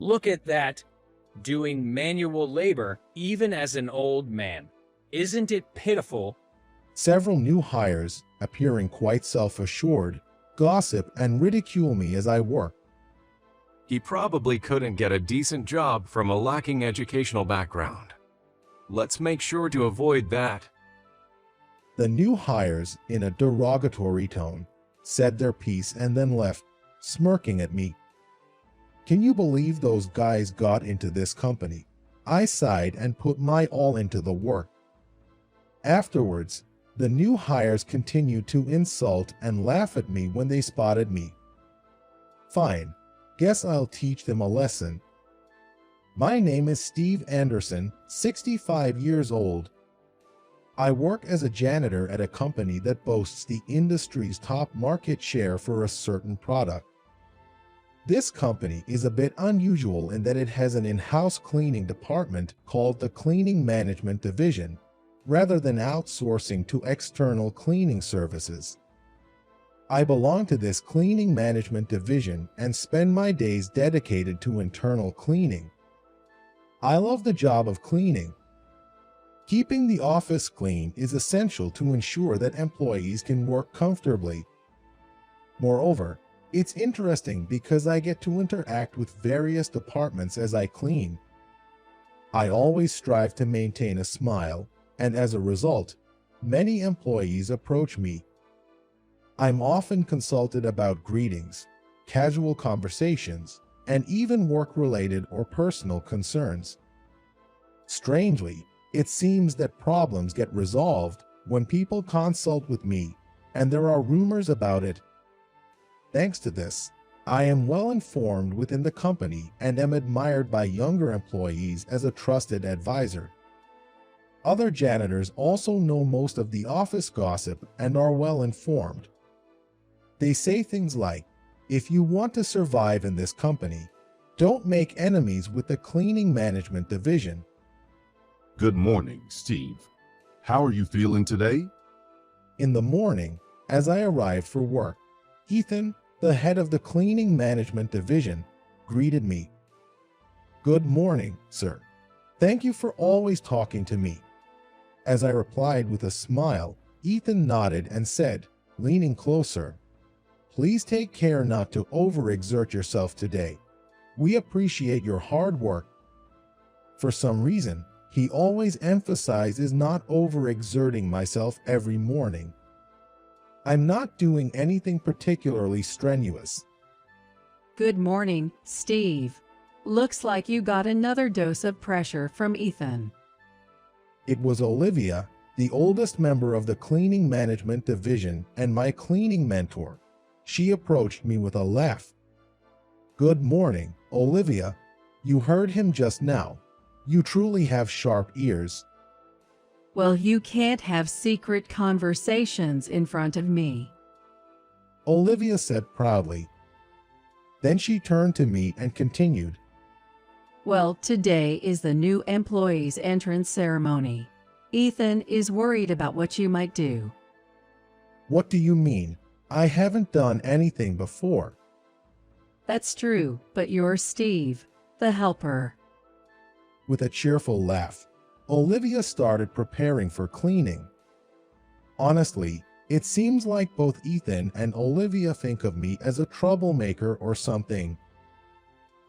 Look at that, doing manual labor even as an old man. Isn't it pitiful? Several new hires, appearing quite self-assured, gossip and ridicule me as I work. He probably couldn't get a decent job from a lacking educational background. Let's make sure to avoid that. The new hires, in a derogatory tone, said their piece and then left, smirking at me. Can you believe those guys got into this company? I sighed and put my all into the work. Afterwards, the new hires continued to insult and laugh at me when they spotted me. Fine, guess I'll teach them a lesson. My name is Steve Anderson, 65 years old. I work as a janitor at a company that boasts the industry's top market share for a certain product. This company is a bit unusual in that it has an in-house cleaning department called the Cleaning Management Division, rather than outsourcing to external cleaning services. I belong to this Cleaning Management Division and spend my days dedicated to internal cleaning. I love the job of cleaning. Keeping the office clean is essential to ensure that employees can work comfortably. Moreover, it's interesting because I get to interact with various departments as I clean. I always strive to maintain a smile, and as a result, many employees approach me. I'm often consulted about greetings, casual conversations, and even work-related or personal concerns. Strangely, it seems that problems get resolved when people consult with me, and there are rumors about it. Thanks to this, I am well informed within the company and am admired by younger employees as a trusted advisor. Other janitors also know most of the office gossip and are well informed. They say things like, if you want to survive in this company, don't make enemies with the Cleaning Management Division. Good morning, Steve. How are you feeling today? In the morning, as I arrived for work, Ethan, the head of the Cleaning Management Division, greeted me. Good morning, sir. Thank you for always talking to me. As I replied with a smile, Ethan nodded and said, leaning closer, please take care not to overexert yourself today. We appreciate your hard work. For some reason, he always emphasizes not overexerting myself every morning. I'm not doing anything particularly strenuous. Good morning, Steve. Looks like you got another dose of pressure from Ethan. It was Olivia, the oldest member of the Cleaning Management Division and my cleaning mentor. She approached me with a laugh. Good morning, Olivia. You heard him just now. You truly have sharp ears. Well, you can't have secret conversations in front of me, Olivia said proudly. Then she turned to me and continued. Well, today is the new employee's entrance ceremony. Ethan is worried about what you might do. What do you mean? I haven't done anything before. That's true, but you're Steve, the helper. With a cheerful laugh, Olivia started preparing for cleaning. Honestly, it seems like both Ethan and Olivia think of me as a troublemaker or something.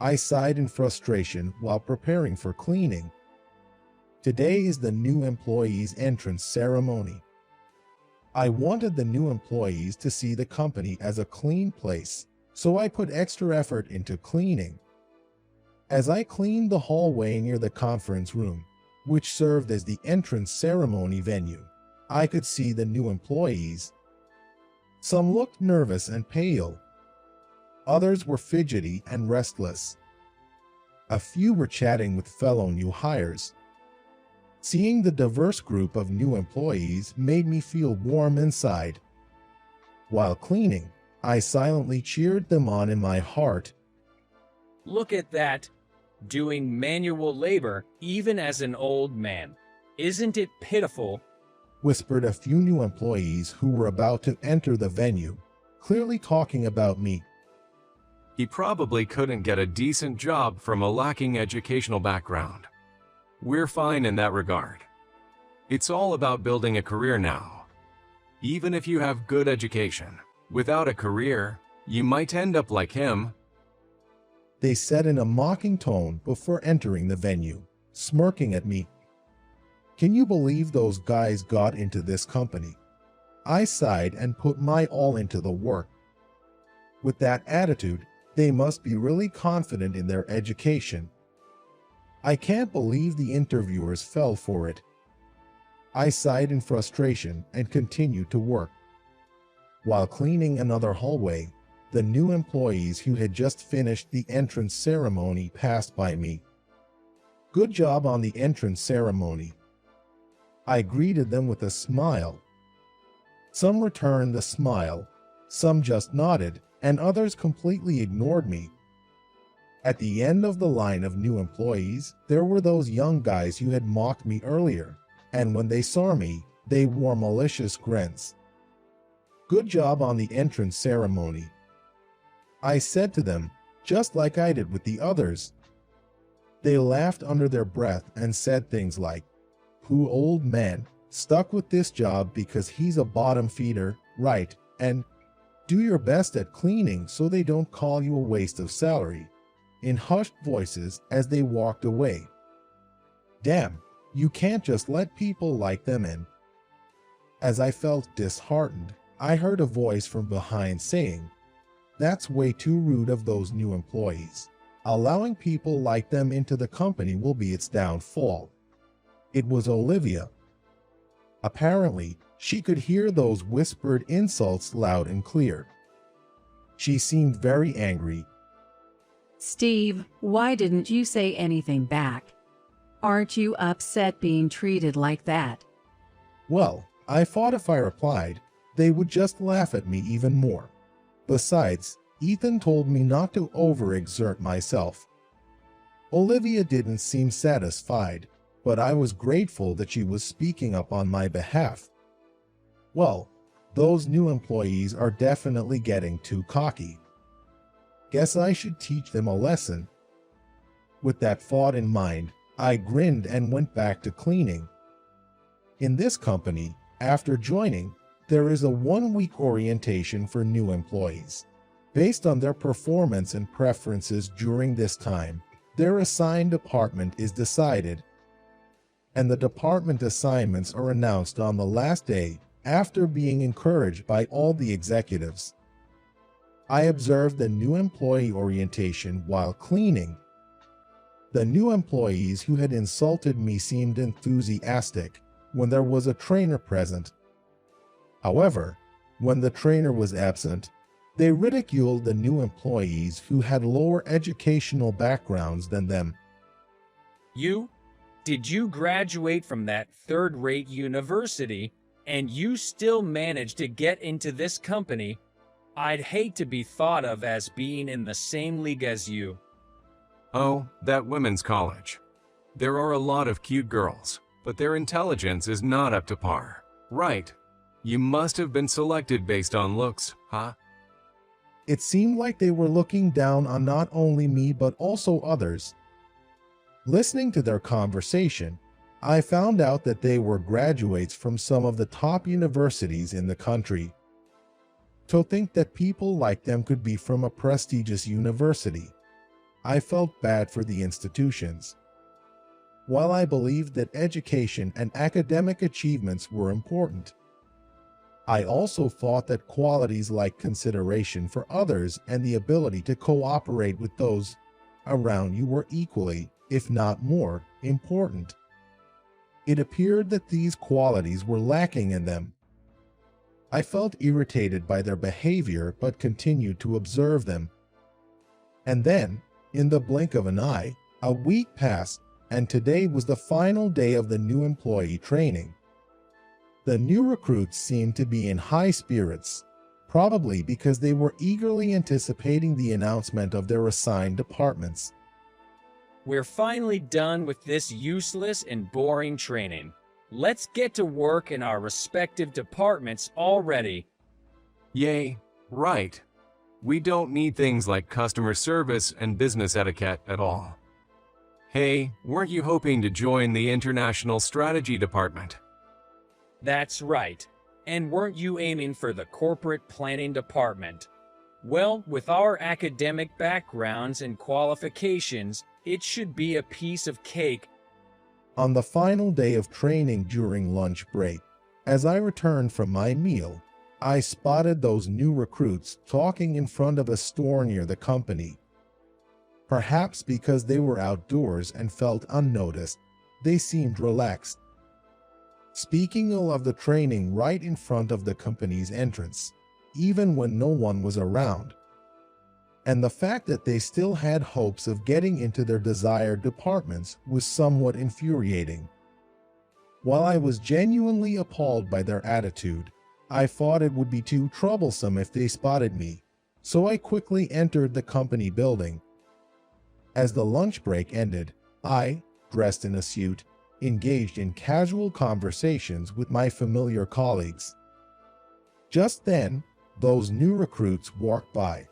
I sighed in frustration while preparing for cleaning. Today is the new employee's entrance ceremony. I wanted the new employees to see the company as a clean place, so I put extra effort into cleaning. As I cleaned the hallway near the conference room, which served as the entrance ceremony venue, I could see the new employees. Some looked nervous and pale. Others were fidgety and restless. A few were chatting with fellow new hires. Seeing the diverse group of new employees made me feel warm inside. While cleaning, I silently cheered them on in my heart. Look at that, doing manual labor even as an old man. Isn't it pitiful? Whispered a few new employees who were about to enter the venue, clearly talking about me. He probably couldn't get a decent job from a lacking educational background. We're fine in that regard. It's all about building a career now. Even if you have good education, without a career, you might end up like him. They said in a mocking tone before entering the venue, smirking at me. Can you believe those guys got into this company? I sighed and put my all into the work. With that attitude, they must be really confident in their education. I can't believe the interviewers fell for it. I sighed in frustration and continued to work. While cleaning another hallway, the new employees who had just finished the entrance ceremony passed by me. Good job on the entrance ceremony. I greeted them with a smile. Some returned the smile, some just nodded, and others completely ignored me. At the end of the line of new employees, there were those young guys who had mocked me earlier, and when they saw me, they wore malicious grins. Good job on the entrance ceremony, I said to them, just like I did with the others. They laughed under their breath and said things like, "Who old man, stuck with this job because he's a bottom feeder, right, and do your best at cleaning so they don't call you a waste of salary," in hushed voices as they walked away. Damn, you can't just let people like them in. As I felt disheartened, I heard a voice from behind saying, "That's way too rude of those new employees. Allowing people like them into the company will be its downfall." It was Olivia. Apparently, she could hear those whispered insults loud and clear. She seemed very angry. Steve, why didn't you say anything back? Aren't you upset being treated like that? Well, I thought if I replied, they would just laugh at me even more. Besides, Ethan told me not to overexert myself. Olivia didn't seem satisfied, but I was grateful that she was speaking up on my behalf. Well, those new employees are definitely getting too cocky. Guess I should teach them a lesson. With that thought in mind, I grinned and went back to cleaning. In this company, after joining, there is a 1-week orientation for new employees. Based on their performance and preferences during this time, their assigned department is decided, and the department assignments are announced on the last day after being encouraged by all the executives. I observed the new employee orientation while cleaning. The new employees who had insulted me seemed enthusiastic when there was a trainer present. However, when the trainer was absent, they ridiculed the new employees who had lower educational backgrounds than them. Did you graduate from that third-rate university and you still managed to get into this company? I'd hate to be thought of as being in the same league as you. Oh, that women's college. There are a lot of cute girls, but their intelligence is not up to par. Right. You must have been selected based on looks, huh? It seemed like they were looking down on not only me but also others. Listening to their conversation, I found out that they were graduates from some of the top universities in the country. To think that people like them could be from a prestigious university, I felt bad for the institutions. While I believed that education and academic achievements were important, I also thought that qualities like consideration for others and the ability to cooperate with those around you were equally, if not more, important. It appeared that these qualities were lacking in them. I felt irritated by their behavior but continued to observe them. And then, in the blink of an eye, a week passed, and today was the final day of the new employee training. The new recruits seemed to be in high spirits, probably because they were eagerly anticipating the announcement of their assigned departments. We're finally done with this useless and boring training. Let's get to work in our respective departments already. Yay, right. We don't need things like customer service and business etiquette at all. Hey, weren't you hoping to join the International Strategy Department? That's right. And weren't you aiming for the corporate planning department? Well, with our academic backgrounds and qualifications, it should be a piece of cake. On the final day of training during lunch break, as I returned from my meal, I spotted those new recruits talking in front of a store near the company. Perhaps because they were outdoors and felt unnoticed, they seemed relaxed. Speaking of the training right in front of the company's entrance, even when no one was around. And the fact that they still had hopes of getting into their desired departments was somewhat infuriating. While I was genuinely appalled by their attitude, I thought it would be too troublesome if they spotted me, so I quickly entered the company building. As the lunch break ended, I, dressed in a suit, engaged in casual conversations with my familiar colleagues. Just then, those new recruits walked by.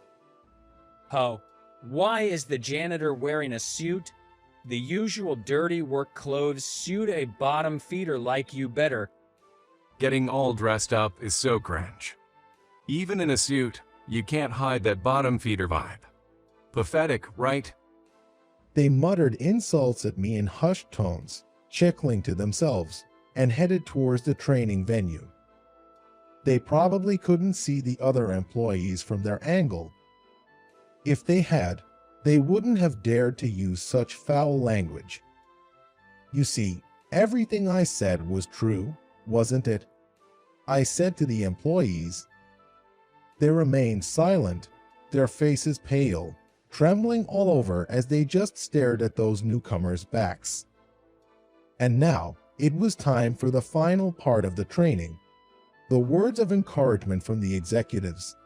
Oh, why is the janitor wearing a suit? The usual dirty work clothes suit a bottom feeder like you better. Getting all dressed up is so cringe. Even in a suit, you can't hide that bottom feeder vibe. Pathetic, right? They muttered insults at me in hushed tones, chuckling to themselves, and headed towards the training venue. They probably couldn't see the other employees from their angle. If they had, they wouldn't have dared to use such foul language. You see, everything I said was true, wasn't it? I said to the employees. They remained silent, their faces pale, trembling all over as they just stared at those newcomers' backs. And now, it was time for the final part of the training. The words of encouragement from the executives.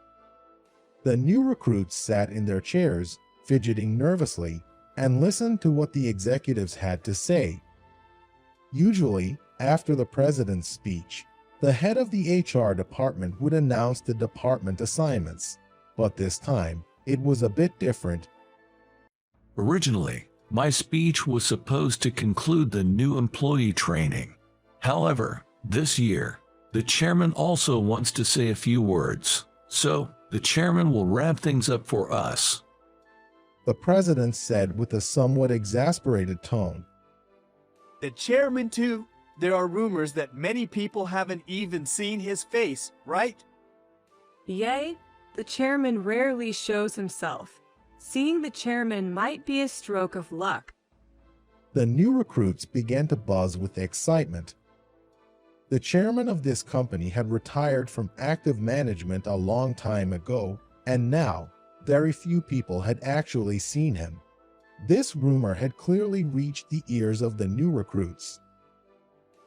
The new recruits sat in their chairs, fidgeting nervously, and listened to what the executives had to say. Usually, after the president's speech, the head of the HR department would announce the department assignments, but this time, it was a bit different. Originally, my speech was supposed to conclude the new employee training. However, this year, the chairman also wants to say a few words, so the chairman will wrap things up for us. The president said with a somewhat exasperated tone. The chairman too? There are rumors that many people haven't even seen his face, right? Yea, the chairman rarely shows himself. Seeing the chairman might be a stroke of luck. The new recruits began to buzz with excitement. The chairman of this company had retired from active management a long time ago, and now, very few people had actually seen him. This rumor had clearly reached the ears of the new recruits.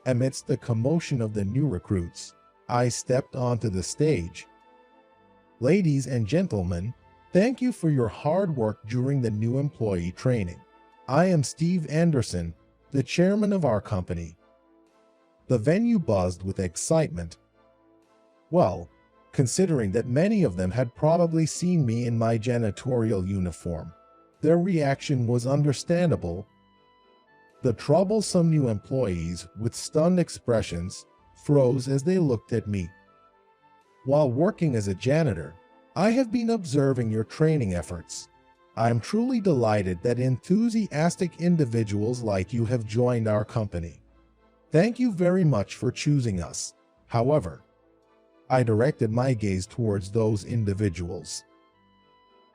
Amidst the commotion of the new recruits, I stepped onto the stage. Ladies and gentlemen, thank you for your hard work during the new employee training. I am Steve Anderson, the chairman of our company. The venue buzzed with excitement. Well, considering that many of them had probably seen me in my janitorial uniform, their reaction was understandable. The troublesome new employees, with stunned expressions, froze as they looked at me. While working as a janitor, I have been observing your training efforts. I am truly delighted that enthusiastic individuals like you have joined our company. Thank you very much for choosing us. However, I directed my gaze towards those individuals.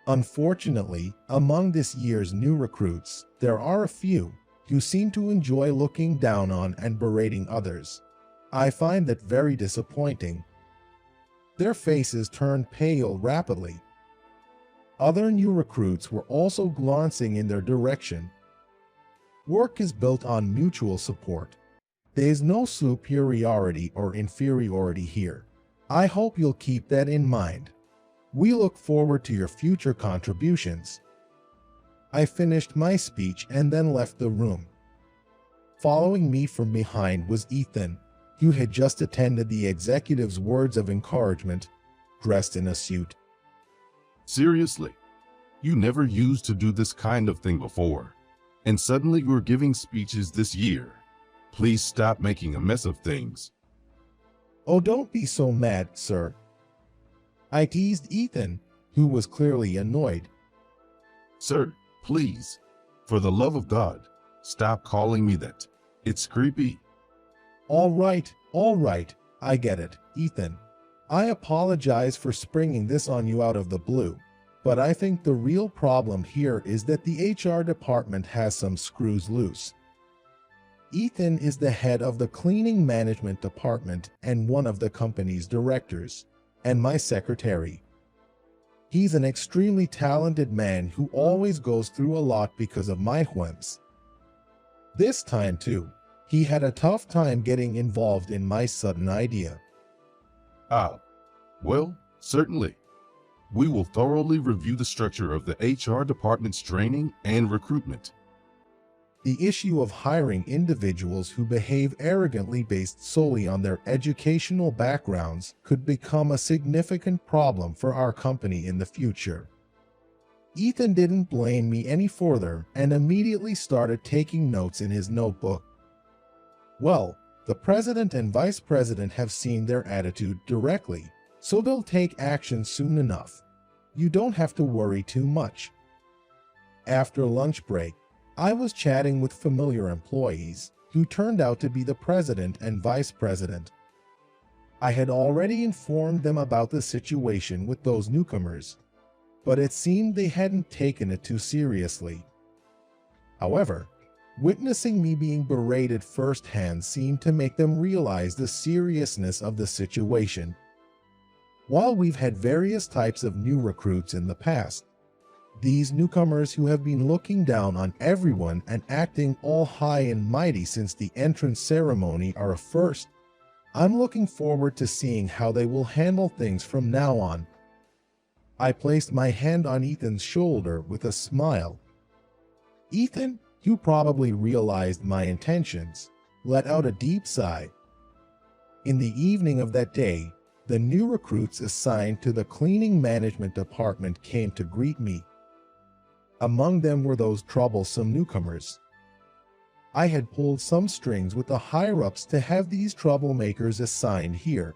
Unfortunately, among this year's new recruits, there are a few who seem to enjoy looking down on and berating others. I find that very disappointing. Their faces turned pale rapidly. Other new recruits were also glancing in their direction. Work is built on mutual support. There is no superiority or inferiority here. I hope you'll keep that in mind. We look forward to your future contributions. I finished my speech and then left the room. Following me from behind was Ethan, who had just attended the executive's words of encouragement, dressed in a suit. Seriously, you never used to do this kind of thing before, and suddenly you're giving speeches this year. Please stop making a mess of things. Oh, don't be so mad, sir. I teased Ethan, who was clearly annoyed. Sir, please, for the love of God, stop calling me that. It's creepy. All right, I get it, Ethan. I apologize for springing this on you out of the blue, but I think the real problem here is that the HR department has some screws loose. Ethan is the head of the cleaning management department and one of the company's directors, and my secretary. He's an extremely talented man who always goes through a lot because of my whims. This time too, he had a tough time getting involved in my sudden idea. Ah, well, certainly. We will thoroughly review the structure of the HR department's training and recruitment. The issue of hiring individuals who behave arrogantly based solely on their educational backgrounds could become a significant problem for our company in the future. Ethan didn't blame me any further and immediately started taking notes in his notebook. Well, the president and vice president have seen their attitude directly, so they'll take action soon enough. You don't have to worry too much. After lunch break, I was chatting with familiar employees who turned out to be the president and vice president. I had already informed them about the situation with those newcomers, but it seemed they hadn't taken it too seriously. However, witnessing me being berated firsthand seemed to make them realize the seriousness of the situation. While we've had various types of new recruits in the past, these newcomers who have been looking down on everyone and acting all high and mighty since the entrance ceremony are a first. I'm looking forward to seeing how they will handle things from now on. I placed my hand on Ethan's shoulder with a smile. Ethan, who probably realized my intentions, let out a deep sigh. In the evening of that day, the new recruits assigned to the cleaning management department came to greet me. Among them were those troublesome newcomers. I had pulled some strings with the higher-ups to have these troublemakers assigned here.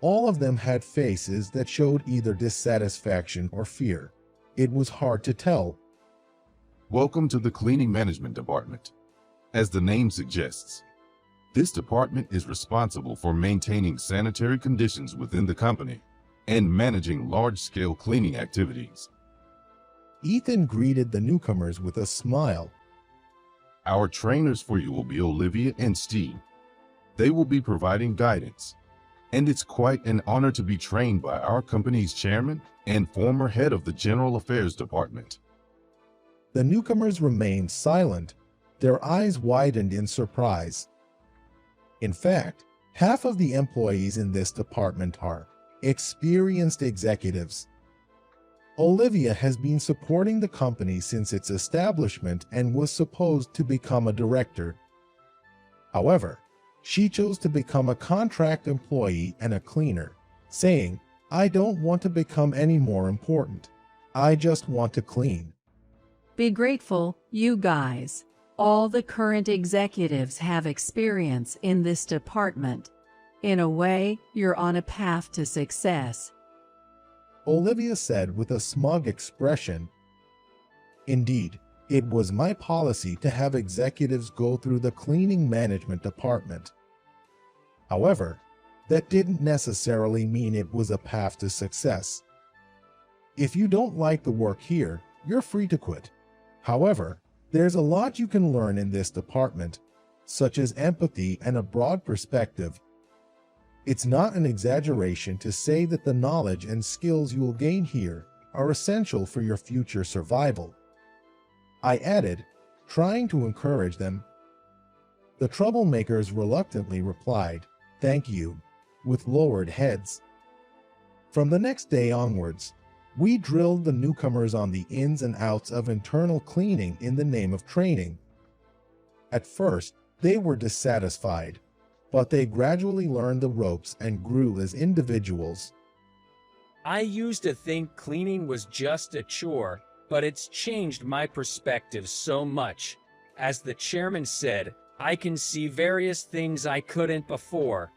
All of them had faces that showed either dissatisfaction or fear. It was hard to tell. Welcome to the Cleaning Management Department. As the name suggests, this department is responsible for maintaining sanitary conditions within the company and managing large-scale cleaning activities. Ethan greeted the newcomers with a smile. Our trainers for you will be Olivia and Steve. They will be providing guidance, and it's quite an honor to be trained by our company's chairman and former head of the General Affairs Department. The newcomers remained silent, their eyes widened in surprise. In fact, half of the employees in this department are experienced executives. Olivia has been supporting the company since its establishment and was supposed to become a director. However, she chose to become a contract employee and a cleaner, saying, "I don't want to become any more important. I just want to clean." Be grateful, you guys. All the current executives have experience in this department. In a way, you're on a path to success. Olivia said with a smug expression. Indeed, it was my policy to have executives go through the cleaning management department. However, that didn't necessarily mean it was a path to success. If you don't like the work here, you're free to quit. However, there's a lot you can learn in this department, such as empathy and a broad perspective. It's not an exaggeration to say that the knowledge and skills you'll gain here are essential for your future survival. I added, trying to encourage them. The troublemakers reluctantly replied, "Thank you," with lowered heads. From the next day onwards, we drilled the newcomers on the ins and outs of internal cleaning in the name of training. At first, they were dissatisfied, but they gradually learned the ropes and grew as individuals. I used to think cleaning was just a chore, but it's changed my perspective so much. As the chairman said, I can see various things I couldn't before.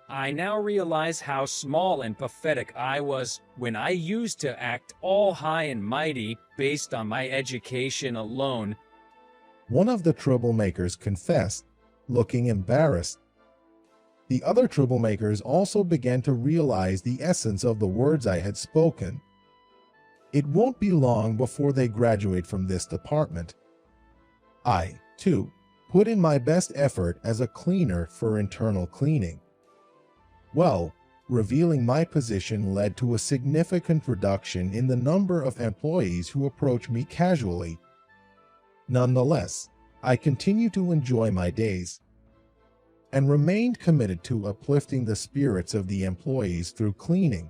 I now realize how small and pathetic I was when I used to act all high and mighty based on my education alone. One of the troublemakers confessed, looking embarrassed. The other troublemakers also began to realize the essence of the words I had spoken. It won't be long before they graduate from this department. I, too, put in my best effort as a cleaner for internal cleaning. Well, revealing my position led to a significant reduction in the number of employees who approach me casually. Nonetheless, I continue to enjoy my days and remained committed to uplifting the spirits of the employees through cleaning.